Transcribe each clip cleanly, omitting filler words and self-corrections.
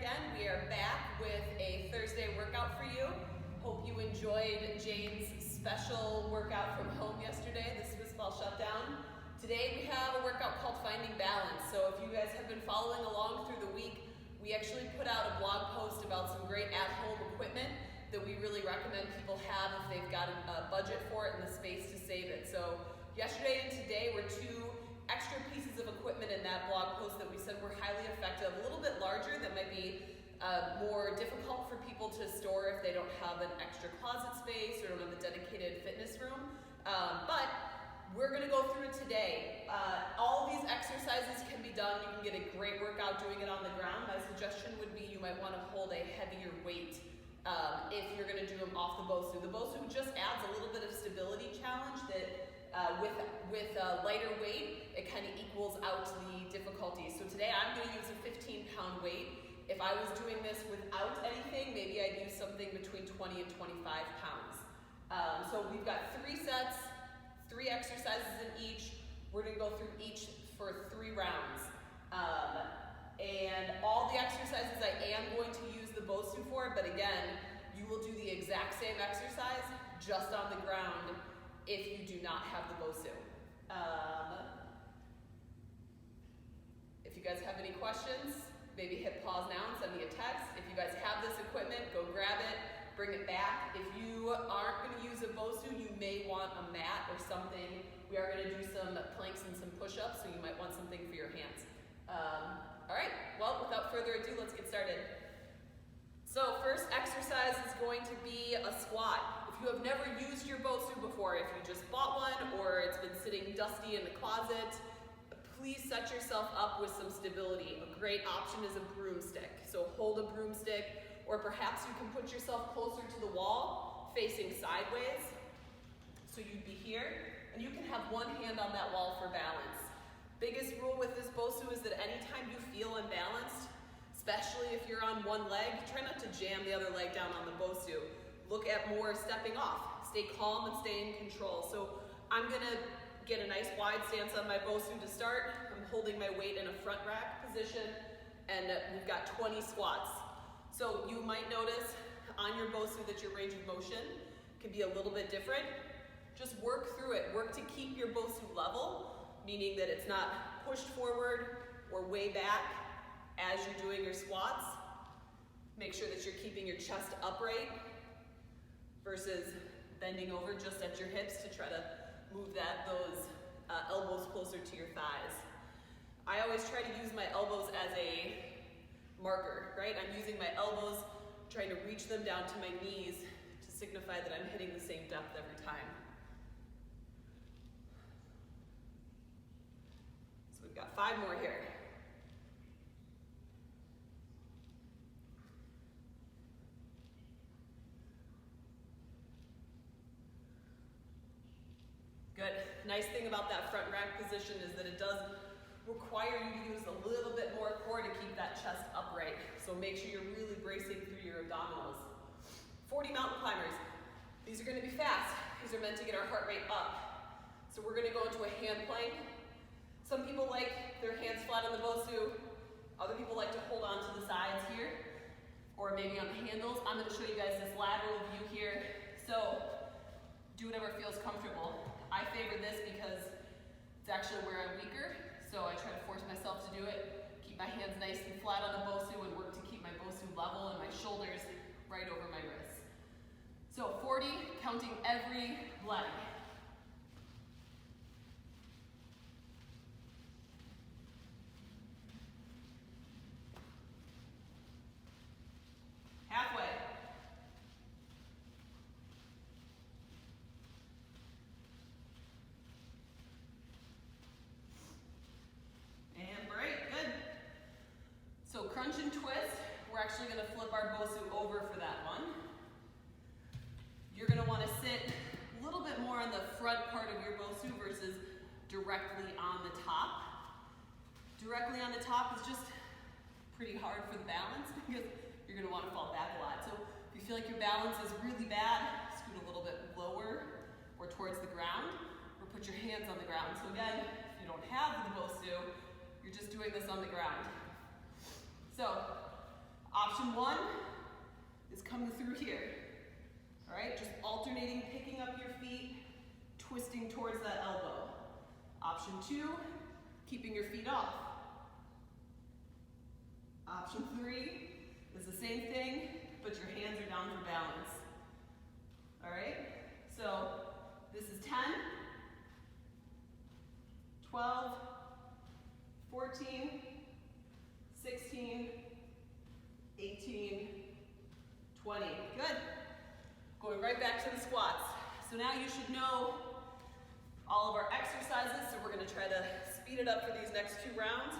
again. We are back with a Thursday workout for you. Hope you enjoyed Jane's special workout from home yesterday, the Swiss ball shutdown. Today we have a workout called Finding Balance. So if you guys have been following along through the week, we actually put out a blog post about some great at-home equipment that we really recommend people have if they've got a budget for it and the space to save it. So yesterday and today were two extra pieces of equipment in that blog post that we said were highly effective, a little bit larger, that might be more difficult for people to store if they don't have an extra closet space or don't have a dedicated fitness room. But we're gonna go through it today. All of these exercises can be done. You can get a great workout doing it on the ground. My suggestion would be you might wanna hold a heavier weight if you're gonna do them off the Bosu. The Bosu just adds a little bit of stability challenge that with a lighter weight, it kind of equals out the difficulty. So today I'm going to use a 15-pound weight. If I was doing this without anything, maybe I'd use something between 20 and 25 pounds. So we've got 3 sets, 3 exercises in each. We're going to go through each for 3 rounds. And all the exercises I am going to use the Bosu for, but again, you will do the exact same exercise just on the ground if you do not have the Bosu. If you guys have any questions, maybe hit pause now and send me a text. If you guys have this equipment, go grab it, bring it back. If you aren't going to use a Bosu, you may want a mat or something. We are going to do some planks and some push-ups, so you might want something for your hands. All right, well, without further ado, let's get started. So first exercise is going to be a squat. If you have never used your Bosu before, if you just bought one or it's been sitting dusty in the closet, please set yourself up with some stability. A great option is a broomstick. So hold a broomstick, or perhaps you can put yourself closer to the wall, facing sideways. So you'd be here, and you can have one hand on that wall for balance. Biggest rule with this Bosu is that anytime you feel unbalanced, especially if you're on one leg, try not to jam the other leg down on the Bosu. Look at more stepping off. Stay calm and stay in control. So I'm gonna get a nice wide stance on my Bosu to start. I'm holding my weight in a front rack position, and we've got 20 squats. So you might notice on your Bosu that your range of motion can be a little bit different. Just work through it. Work to keep your Bosu level, meaning that it's not pushed forward or way back as you're doing your squats. Make sure that you're keeping your chest upright versus bending over just at your hips to try to move those elbows closer to your thighs. I always try to use my elbows as a marker, right? I'm using my elbows, trying to reach them down to my knees to signify that I'm hitting the same depth every time. So we've got 5 more here. Good. Nice thing about that front rack position is that it does require you to use a little bit more core to keep that chest upright. So make sure you're really bracing through your abdominals. 40 mountain climbers. These are going to be fast. These are meant to get our heart rate up. So we're going to go into a hand plank. Some people like their hands flat on the Bosu. Other people like to hold on to the sides here, or maybe on the handles. I'm going to show you guys this lateral view here. So do whatever feels comfortable. I favor this because it's actually where I'm weaker, so I try to force myself to do it. Keep my hands nice and flat on the Bosu and work to keep my Bosu level and my shoulders right over my wrists. So 40, counting every leg. Halfway. And break, good. So crunch and twist, we're actually gonna flip our Bosu over for that one. You're gonna wanna sit a little bit more on the front part of your Bosu versus directly on the top. Directly on the top is just pretty hard for the balance because you're gonna wanna fall back a lot. So if you feel like your balance is really bad, scoot a little bit lower or towards the ground, or put your hands on the ground. So again, if you don't have the Bosu, you're just doing this on the ground. So Option one is coming through here. All right, just alternating, picking up your feet, twisting towards that elbow. Option two, keeping your feet off. Option three is the same thing, but your hands are down for balance. All right, so this is 10, 12, 14, 16, 18, 20. Good. Going right back to the squats. So now you should know all of our exercises, so we're going to try to speed it up for these next 2 rounds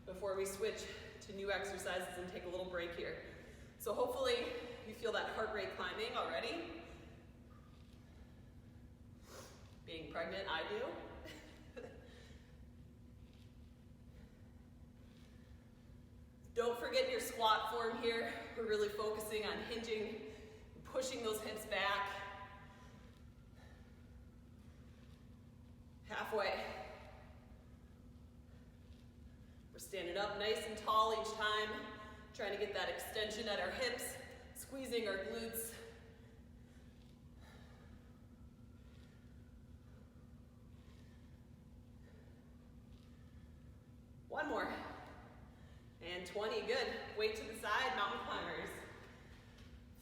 before we switch to new exercises and take a little break here. So hopefully you feel that heart rate climbing already. Being pregnant, I do. Don't forget your squat form here. We're really focusing on hinging, pushing those hips back. Halfway. We're standing up nice and tall each time, trying to get that extension at our hips, squeezing our glutes. One more. And 20, good. Weight to the side, mountain climbers.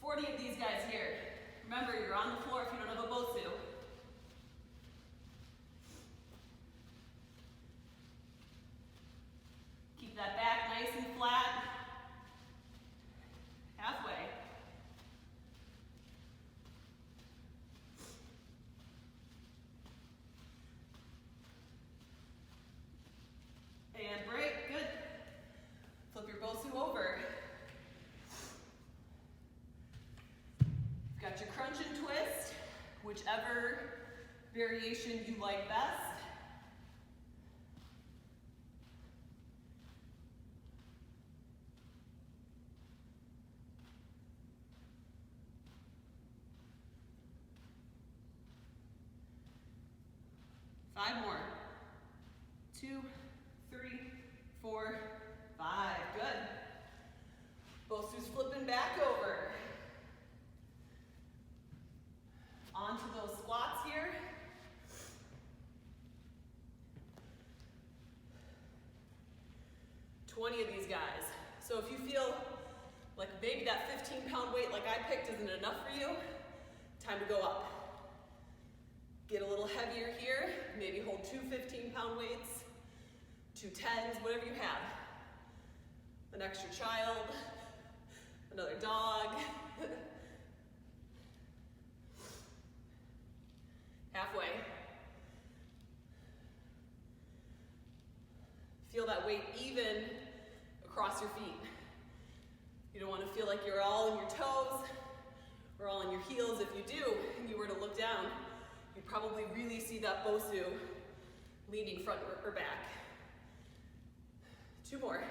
40 of these guys here. Remember, you're on the floor if you don't have a Bosu. Keep that back nice and flat. Halfway. And break, good. Flip your Bosu over. Got your crunch and twist, whichever variation you like best. Five more. 2, 3, 4, 5. Good. Bosu's flipping back over. Onto those squats here. Twenty of these guys. So if you feel like maybe that 15-pound weight like I picked isn't enough for you, time to go up. Get a little heavier here. Maybe hold 2 15-pound weights, 2 10s, whatever you have. An extra child, another dog. Halfway. Feel that weight even across your feet. You don't want to feel like you're all on your toes or all on your heels. If you do, and you were to look down, you'd probably really see that Bosu leaning front or back. 2 more.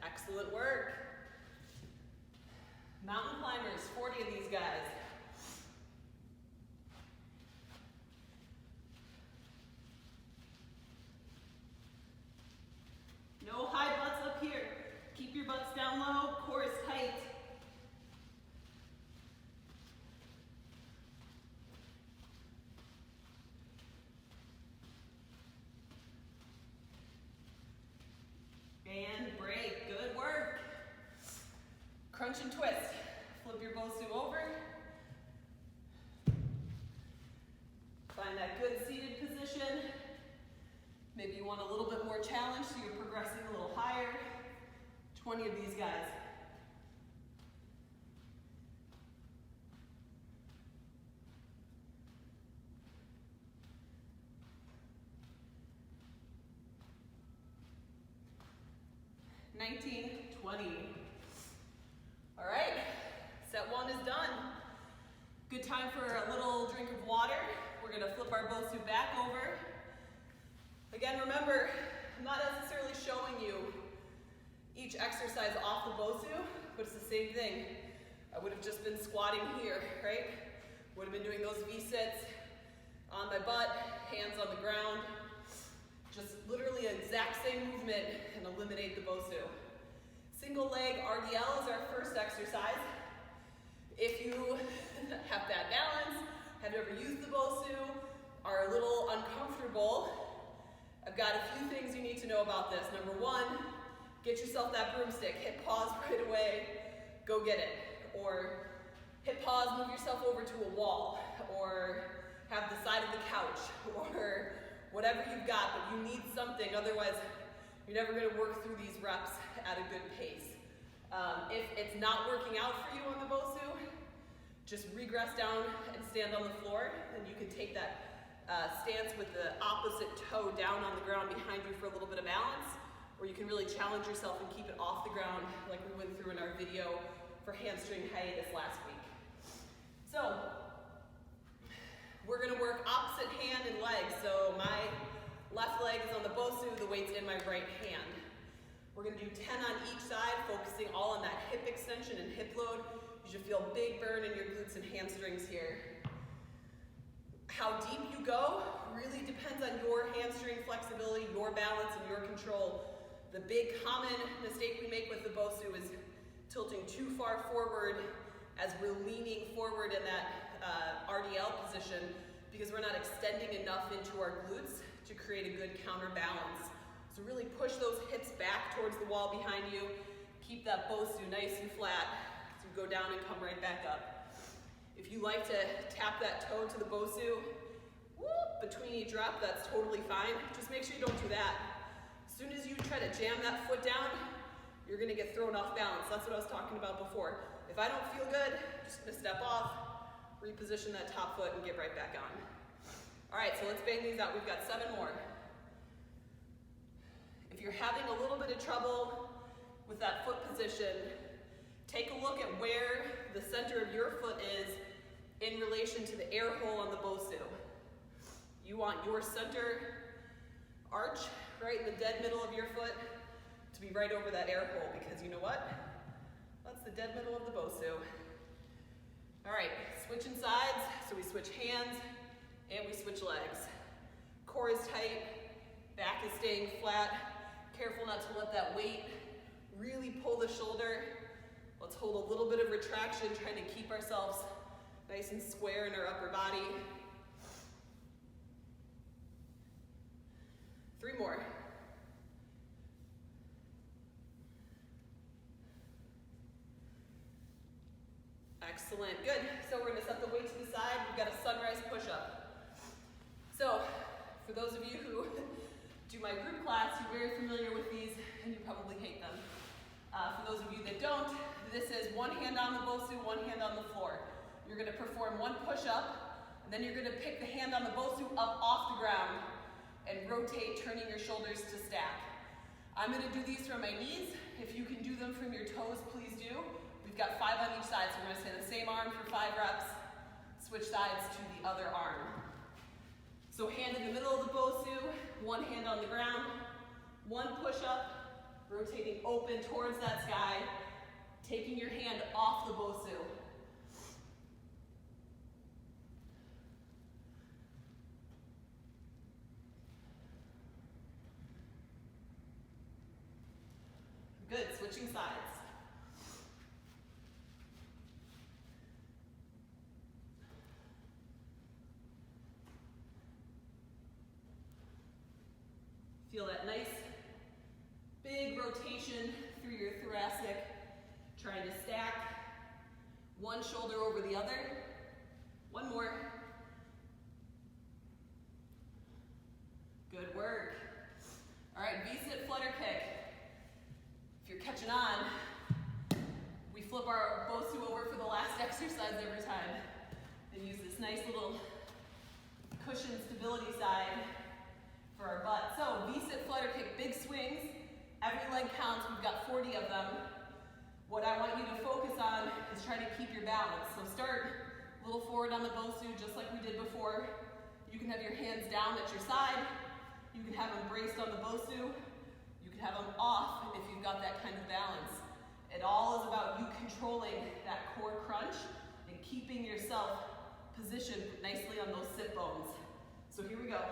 Excellent work. Mountain climbers, 40 of these guys. No high butts up here. Keep your butts down low, core is tight. And break, good work. Crunch and twist. Flip your Bosu over. Find that good seated position. Maybe you want a little bit more challenge, so you're progressing a little higher. 20 of these guys. $19, $20. All right, set 1 is done. Good time for a little drink of water. We're gonna flip our Bosu back over. Again, remember, I'm not necessarily showing you each exercise off the Bosu, but it's the same thing. I would have just been squatting here, right? Would have been doing those V-sits on my butt, hands on the ground, Just literally an exact same movement and eliminate the Bosu. Single leg RDL is our first exercise. If you have bad balance, have never used the Bosu, are a little uncomfortable, I've got a few things you need to know about this. Number one, get yourself that broomstick. Hit pause right away, go get it. Or hit pause, move yourself over to a wall, or have the side of the couch, or whatever you've got, but you need something, otherwise you're never going to work through these reps at a good pace. If it's not working out for you on the Bosu, just regress down and stand on the floor, and you can take that stance with the opposite toe down on the ground behind you for a little bit of balance, or you can really challenge yourself and keep it off the ground like we went through in our video for hamstring hiatus last week. So, we're going to work opposite hand and leg. So my left leg is on the Bosu, the weight's in my right hand. We're going to do 10 on each side, focusing all on that hip extension and hip load. You should feel big burn in your glutes and hamstrings here. How deep you go really depends on your hamstring flexibility, your balance, and your control. The big common mistake we make with the Bosu is tilting too far forward as we're leaning forward in that RDL position, because we're not extending enough into our glutes to create a good counterbalance. So really push those hips back towards the wall behind you. Keep that Bosu nice and flat as you go down and come right back up. If you like to tap that toe to the Bosu, between each rep, that's totally fine. Just make sure you don't do that. As soon as you try to jam that foot down, you're gonna get thrown off balance. That's what I was talking about before. If I don't feel good, I'm just gonna step off, reposition that top foot, and get right back on. All right, so let's bang these out. We've got 7 more. If you're having a little bit of trouble with that foot position, take a look at where the center of your foot is in relation to the air hole on the Bosu. You want your center arch right in the dead middle of your foot to be right over that air hole, because you know what? That's the dead middle of the Bosu. All right, switching sides. So we switch hands and we switch legs. Core is tight, back is staying flat. Careful not to let that weight really pull the shoulder. Let's hold a little bit of retraction, trying to keep ourselves nice and square in our upper body. 3 more. Excellent, good. So we're gonna set the weight to the side. We've got a sunrise push-up. So, for those of you who do my group class, you're very familiar with these, and you probably hate them. For those of you that don't, this is one hand on the Bosu, one hand on the floor. You're gonna perform one push-up, and then you're gonna pick the hand on the Bosu up off the ground and rotate, turning your shoulders to stack. I'm gonna do these from my knees. If you can do them from your toes, please do. We've got 5 on each side, so we're gonna stay the same arm for 5 reps, switch sides to the other arm. So hand in the middle of the Bosu, one hand on the ground, one push-up, rotating open towards that sky, taking your hand off the Bosu. Good, switching sides. Feel that nice, big rotation through your thoracic, trying to stack one shoulder over the other. 1 more. Good work. All right, V-sit flutter kick. If you're catching on, we flip our Bosu over for the last exercise every time and use this nice little cushion stability side for our butt. So V-sit flutter kick, big swings. Every leg counts. We've got 40 of them. What I want you to focus on is trying to keep your balance. So start a little forward on the Bosu, just like we did before. You can have your hands down at your side. You can have them braced on the Bosu. You can have them off if you've got that kind of balance. It all is about you controlling that core crunch and keeping yourself positioned nicely on those sit bones. So here we go.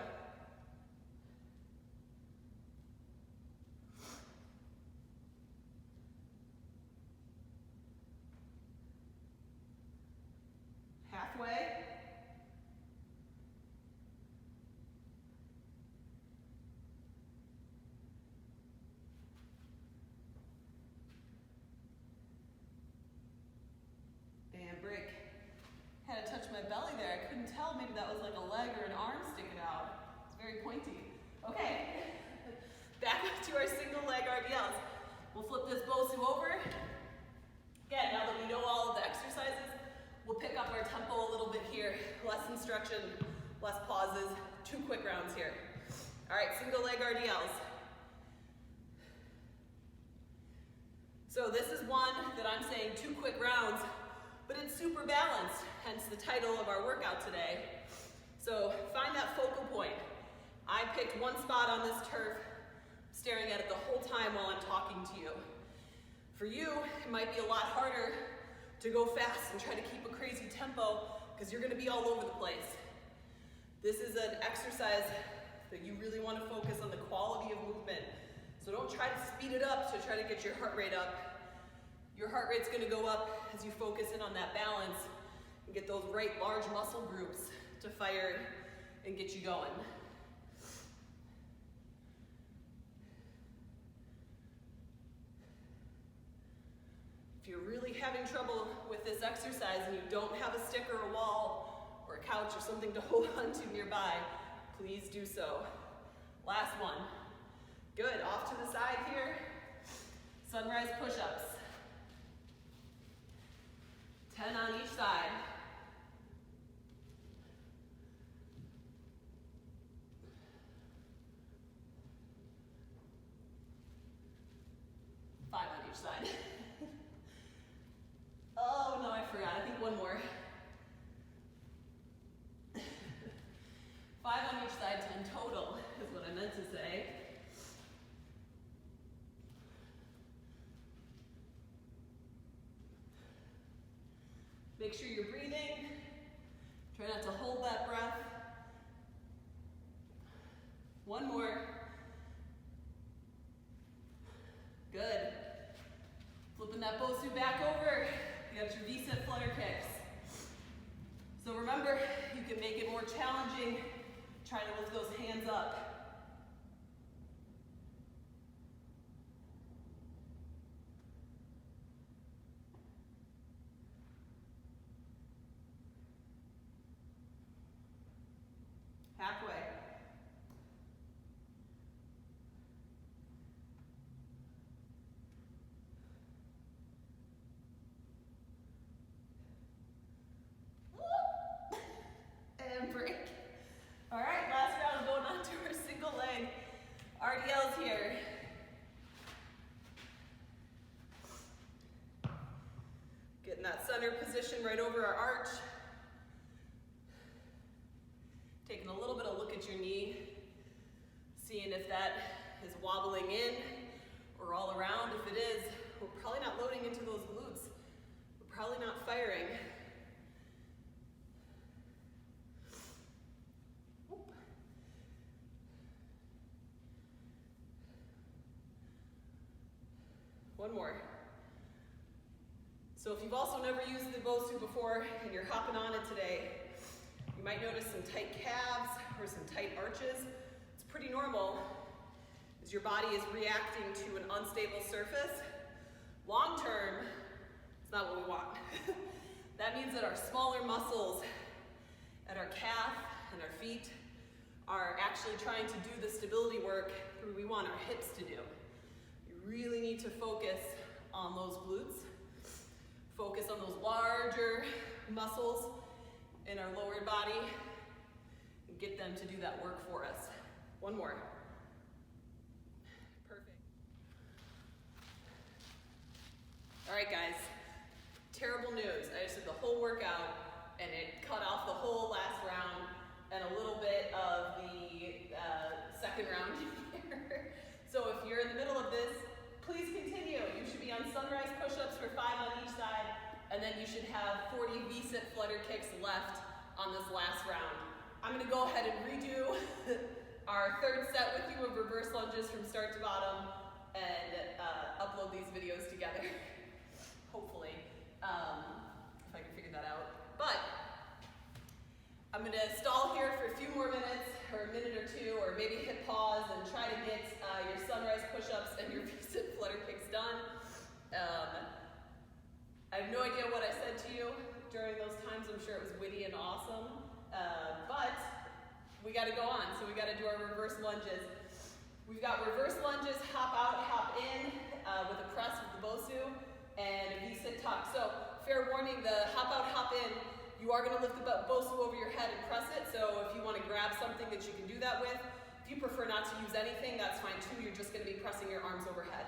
belly there. I couldn't tell, maybe that was like a leg or an arm sticking out. It's very pointy. Okay, back up to our single leg RDLs. We'll flip this Bosu over. Again, now that we know all of the exercises, we'll pick up our tempo a little bit here. Less instruction, less pauses, 2 quick rounds here. All right, single leg RDLs. So this is one that I'm saying 2 quick rounds, but it's super balanced, hence the title of our workout today. So find that focal point. I picked one spot on this turf, staring at it the whole time while I'm talking to you. For you, it might be a lot harder to go fast and try to keep a crazy tempo because you're going to be all over the place. This is an exercise that you really want to focus on the quality of movement. So don't try to speed it up to try to get your heart rate up. Your heart rate's going to go up as you focus in on that balance and get those right large muscle groups to fire and get you going. If you're really having trouble with this exercise and you don't have a stick or a wall or a couch or something to hold on to nearby, please do so. Last one. Good, off to the side here. Sunrise push-ups. 10 on each side. Five on each side. Oh no, I forgot. I think one more. 5 on each side, 10 total is what I meant to say. Make sure you're breathing. Try not to hold that breath. One more. Good. Flipping that Bosu back over. You got your V-sit flutter kicks. So remember, you can make it more challenging. Try to lift those hands up. Halfway. And break. All right, last round, going on to our single leg RDLs here. Getting that center position right over our arch. Taking a little bit of look at your knee, seeing if that is wobbling in or all around. If it is, we're probably not loading into those glutes. We're probably not firing. One more. So if you've also never used the Bosu before and you're hopping on it today, you might notice some tight calves or some tight arches. It's pretty normal as your body is reacting to an unstable surface. Long term, it's not what we want. That means that our smaller muscles at our calf and our feet are actually trying to do the stability work that we want our hips to do. You really need to focus on those glutes. Focus on those larger muscles in our lower body and get them to do that work for us. One more. Perfect. All right, guys. Terrible news. I just did the whole workout and it cut off the whole last round and a little bit of the second round here. So if you're in the middle of this, please continue. You should be on sunrise push-ups for 5 on each side, and then you should have 40 V-sit flutter kicks left on this last round. I'm gonna go ahead and redo our third set with you of reverse lunges from start to bottom and upload these videos together, hopefully, if I can figure that out. But I'm gonna stall here for a few more minutes, or a minute or two, or maybe hit pause and try to get your sunrise push-ups and your V-sit flutter kicks done. I have no idea what I said to you during those times. I'm sure it was witty and awesome. But we got to go on, so we got to do our reverse lunges. We've got reverse lunges, hop out, hop in, with a press with the Bosu, and a V-sit tuck. So, fair warning, the hop out, hop in, you are going to lift the Bosu over your head and press it, so if you want to grab something that you can do that with. If you prefer not to use anything, that's fine too. You're just going to be pressing your arms overhead.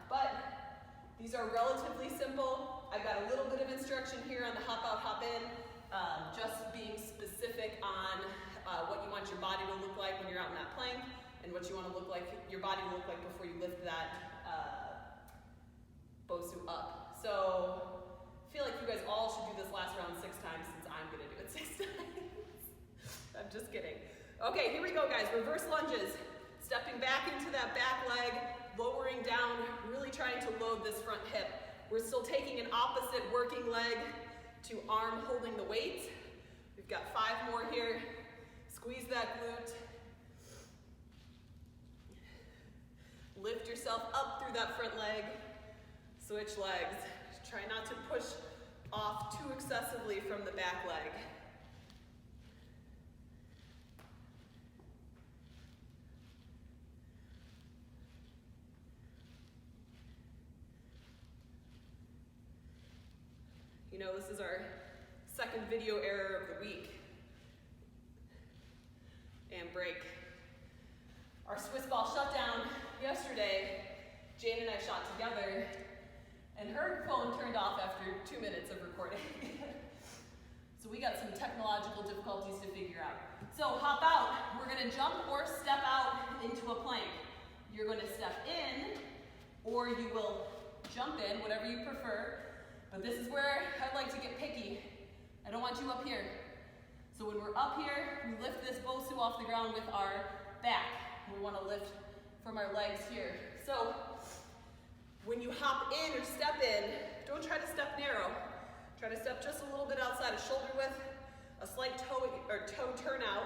But these are relatively simple. I've got a little bit of instruction here on the hop out, hop in, just being specific on what you want your body to look like when you're out in that plank, and what you want to look like, your body to look like before you lift that Bosu up. So I feel like you guys all should do this last round 6 times since I'm going to do it 6 times. I'm just kidding. Okay, here we go, guys. Reverse lunges. Stepping back into that back leg, lowering down, really trying to load this front hip. We're still taking an opposite working leg to arm holding the weight. We've got 5 more here. Squeeze that glute. Lift yourself up through that front leg. Switch legs. Try not to push off too excessively from the back leg. You know, this is our second video error of the week. And break. Our Swiss ball shutdown yesterday, Jane and I shot together, and her phone turned off after 2 minutes of recording. So we got some technological difficulties to figure out. So hop out, we're gonna jump or step out into a plank. You're gonna step in, or you will jump in, whatever you prefer. But this is where I like to get picky. I don't want you up here. So when we're up here, we lift this Bosu off the ground with our back. We want to lift from our legs here. So when you hop in or step in, don't try to step narrow. Try to step just a little bit outside of shoulder width, a slight toe turn out.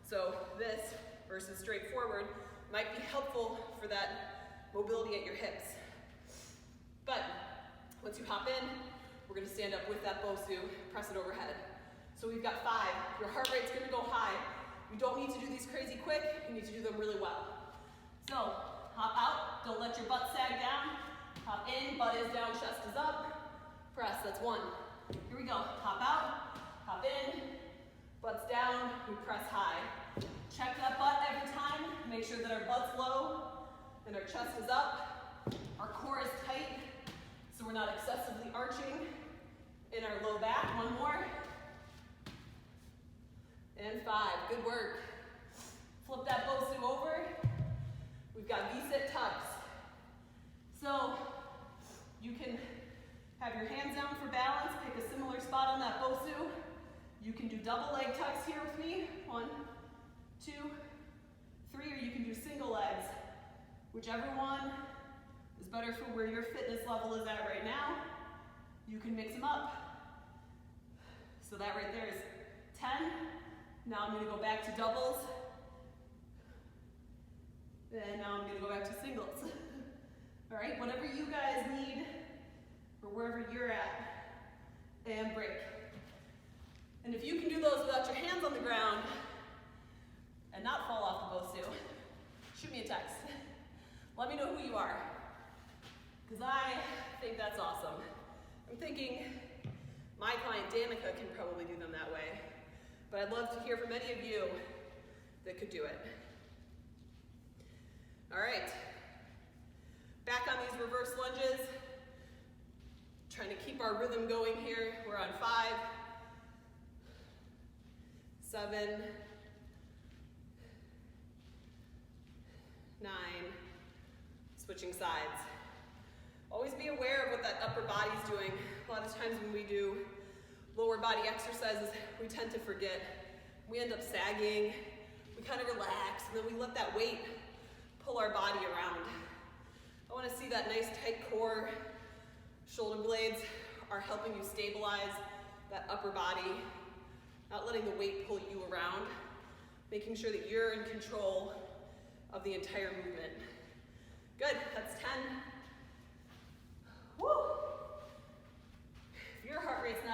So this versus straight forward might be helpful for that mobility at your hips. But once you hop in, we're going to stand up with that Bosu, press it overhead. So we've got 5. Your heart rate's going to go high. You don't need to do these crazy quick. You need to do them really well. So hop out. Don't let your butt sag down. Hop in. Butt is down. Chest is up. Press. That's 1. Here we go. Hop out. Hop in. Butt's down. We press high. Check that butt every time. Make sure that our butt's low and our chest is up. Our core is tight, so we're not excessively arching in our low back. 1 more. And 5, good work. Flip that Bosu over. We've got V-sit tucks. So you can have your hands down for balance, pick a similar spot on that Bosu. You can do double leg tucks here with me. 1, 2, 3, or you can do single legs. Whichever one is better for where your fitness level is at right now. You can mix them up. So that right there is 10. Now I'm going to go back to doubles. And now I'm going to go back to singles. All right, whatever you guys need, or wherever you're at, and break. And if you can do those without your hands on the ground, and not fall off the Bosu, shoot me a text. Let me know who you are, because I think that's awesome. I'm thinking my client Danica can probably do them that way. But I'd love to hear from any of you that could do it. All right, back on these reverse lunges. Trying to keep our rhythm going here. We're on 5, 7, 9, switching sides. Always be aware of what that upper body's doing. A lot of times when we do lower body exercises, we tend to forget. We end up sagging, we kind of relax, and then we let that weight pull our body around. I want to see that nice tight core. Shoulder blades are helping you stabilize that upper body, not letting the weight pull you around, making sure that you're in control of the entire movement. Good, that's 10. Woo! If your heart rate's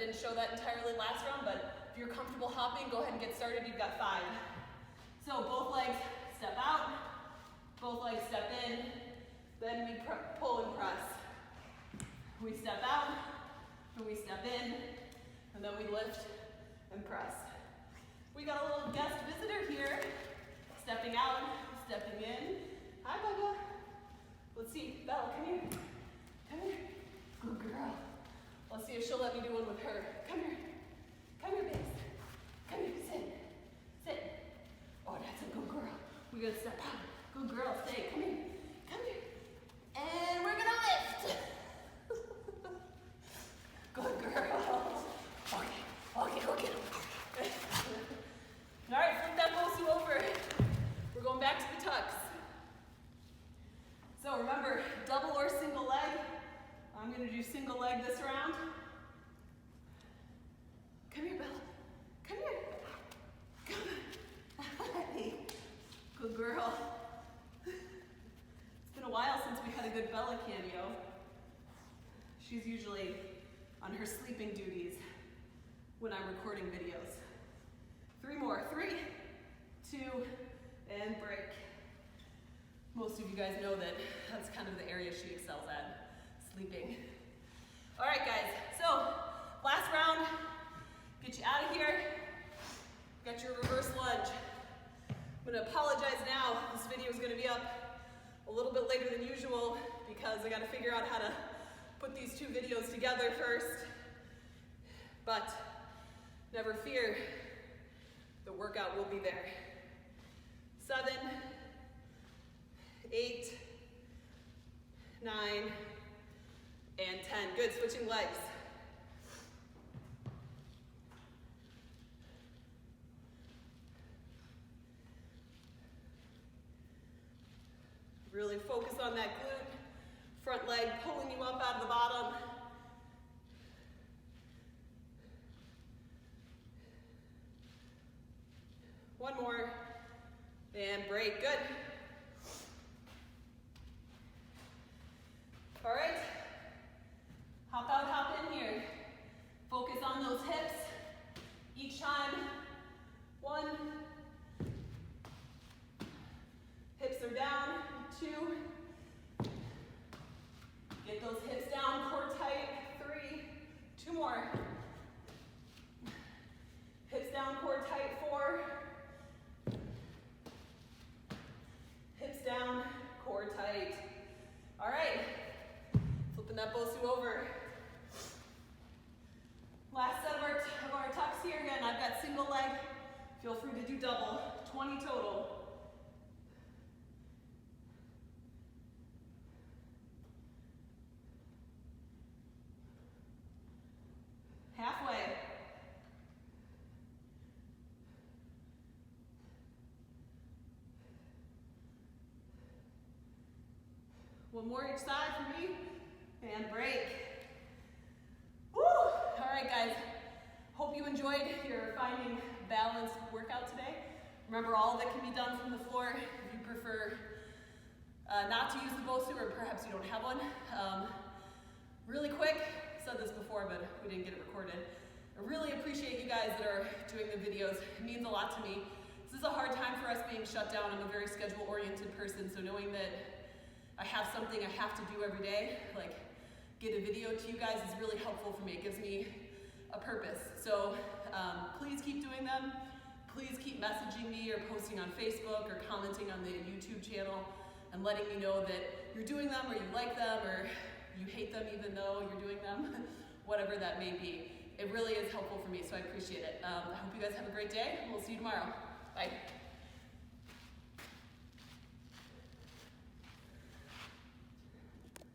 didn't show that entirely last round, but if you're comfortable hopping, go ahead and get started. You've got 5. So both legs step out, both legs step in, then we pull and press. We step out, and we step in, and then we lift and press. We got a little guest visitor here. Stepping out, stepping in. Hi, Bubba. Let's see, Belle, come here. Come here. Good girl. Let's see if she'll let me do one with her. Come here. Come here, babes. Come here, sit. Sit. Oh, that's a good girl. We're gonna step out. Good girl, stay. Come here. Come here. And we're gonna lift. Good girl. Okay. All right, flip that Bosu over. We're going back to the tucks. So remember, double or single leg. I'm going to do single leg this round. Come here, Bella. Come here. Come on. Hey. Good girl. It's been a while since we had a good Bella cameo. She's usually on her sleeping duties when I'm recording videos. 3 more. 3, 2, and break. Most of you guys know that that's kind of the area she excels at, sleeping. All right, guys, so last round, get you out of here. Got your reverse lunge. I'm gonna apologize now. This video is gonna be up a little bit later than usual because I gotta figure out how to put these 2 videos together first. But never fear, the workout will be there. 7, 8, 9, and 10. Good, switching legs. Really focus on that glute, front leg pulling you up out of the bottom. One more, and break, good. All right, hop out, hop in here. Focus on those hips. Each time, 1, hips are down, 2, get those hips down, core tight, 3, 2 more. Hips down, core tight, 4. Hips down, core tight. All right, flipping that Bosu over. Last set of our tucks here. Again, I've got single leg. Feel free to do double, 20 total. Halfway. One more each side for me, and break. Woo! All right, guys. Hope you enjoyed your Finding Balance workout today. Remember, all of it can be done from the floor. If you prefer not to use the Bosu, or perhaps you don't have one. Really quick, said this before, but we didn't get it recorded. I really appreciate you guys that are doing the videos. It means a lot to me. This is a hard time for us being shut down. I'm a very schedule-oriented person, so knowing that I have something I have to do every day, like get a video to you guys, is really helpful for me. It gives me a purpose. So please keep doing them. Please keep messaging me or posting on Facebook or commenting on the YouTube channel and letting me know that you're doing them, or you like them, or you hate them even though you're doing them, whatever that may be. It really is helpful for me, so I appreciate it. I hope you guys have a great day. We'll see you tomorrow. Bye.